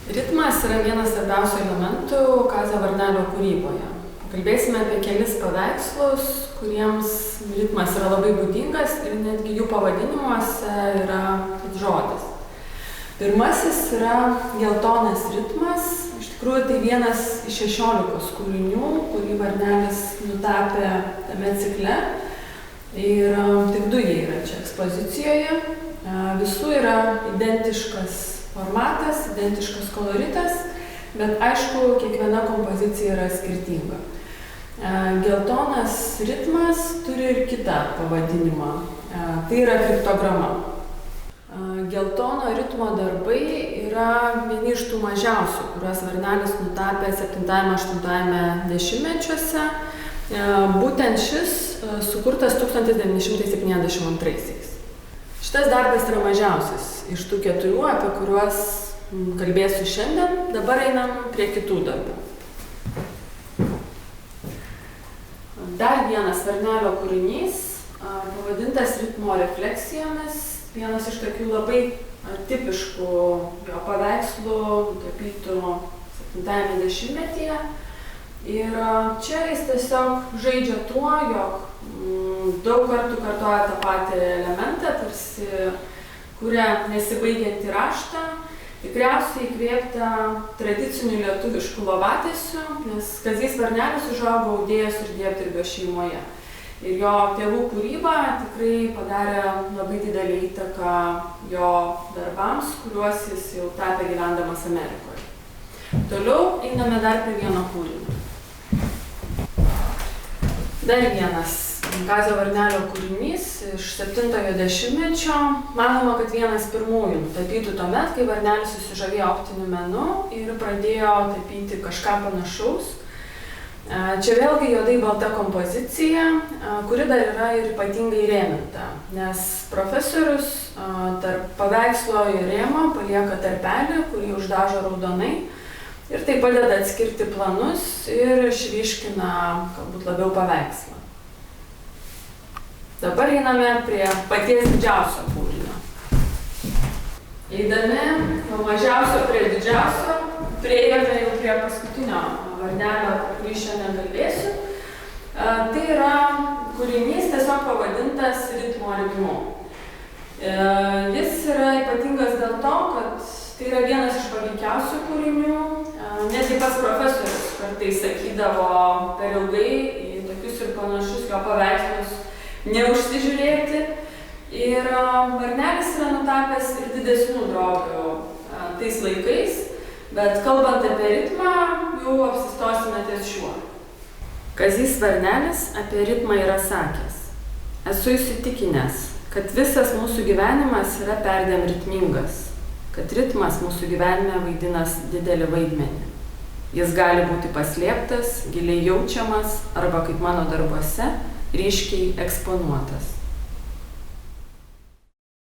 Ritmas yra vienas svarbiausių elementų Kazio Varnelio kūryboje. Kalbėsime apie kelis paveikslus, kuriems ritmas yra labai būdingas ir netgi jų pavadinimuose yra žodis. Pirmasis yra geltonas ritmas. Iš tikrųjų, tai vienas iš 16 kūrinių, kurį Varnelis nutapė tame cikle. Ir tik 2 jie yra čia ekspozicijoje. Visų yra identiškas formatas, identiškas koloritas, bet aišku, kiekviena kompozicija yra skirtinga. Geltonas ritmas turi ir kitą pavadinimą. Tai yra kriptograma. Geltono ritmo darbai yra vieni iš tų mažiausių, kuriuos Varnelis nutapė 7-8 dešimtmečiuose. Būtent šis sukurtas 1972. Šitas darbas yra mažiausias iš tų 4, apie kuriuos kalbėsiu šiandien. Dabar einam prie kitų darbų. Dar vienas Varnelio kūrinys, pavadintas ritmo refleksijomis. Vienas iš tokių labai tipiškų jo paveikslų, tapytų 7-ame dešimtmetyje. Ir čia jis tiesiog žaidžia tuo, jog daug kartų kartoja tą patį elementą, tarsi kuria nesibaigiantį raštą, tikriausiai įkvėpta tradicinių lietuviškų lovatiesių, nes Kazys Varnelis užaugo audėjos ir dievdirbio šeimoje. Ir jo tėvų kūryba tikrai padarė labai didelį įtaką jo darbams, kuriuos jis jau tapė gyvendamas Amerikoje. Toliau einame dar prie vieno kūrinio. Dar vienas Kazio Varnelio kūrinys iš 7-ojo dešimtmečio. Manoma, kad vienas pirmųjų tapytų tuomet, kai Varnelis susižavėjo optiniu menu ir pradėjo tapyti kažką panašaus. Čia vėlgi juodai balta kompozicija, kuri dar yra ir ypatingai įrėminta, nes profesorius tarp paveikslo ir rėmo palieka tarpelį, kurį uždažo raudonai. Ir tai padeda atskirti planus ir išryškina galbūt labiau paveikslą. Dabar einame prie paties didžiausio kūrinio. Eidami nuo mažiausio prie didžiausio, priėjome jau prie paskutinio Varnelio, kurį šiandien kalbėsiu. Tai yra kūrinys tiesiog pavadintas ritmo ritmu. Jis yra ypatingas dėl to, kad tai yra vienas iš paveikiausių kūrinių. Netgi pats profesorius kartais sakydavo per ilgai į tokius ir panašius jo paveikslus neužsižiūrėti. Ir Varnelis yra nutapęs ir didesnių drobių tais laikais, bet kalbant apie ritmą, jau apsistosime ties šiuo. Kazys Varnelis apie ritmą yra sakęs: esu įsitikinęs, kad visas mūsų gyvenimas yra perdėm ritmingas, kad ritmas mūsų gyvenime vaidina didelį vaidmenį. Jis gali būti paslėptas, giliai jaučiamas arba, kaip mano darbuose, ryškiai eksponuotas.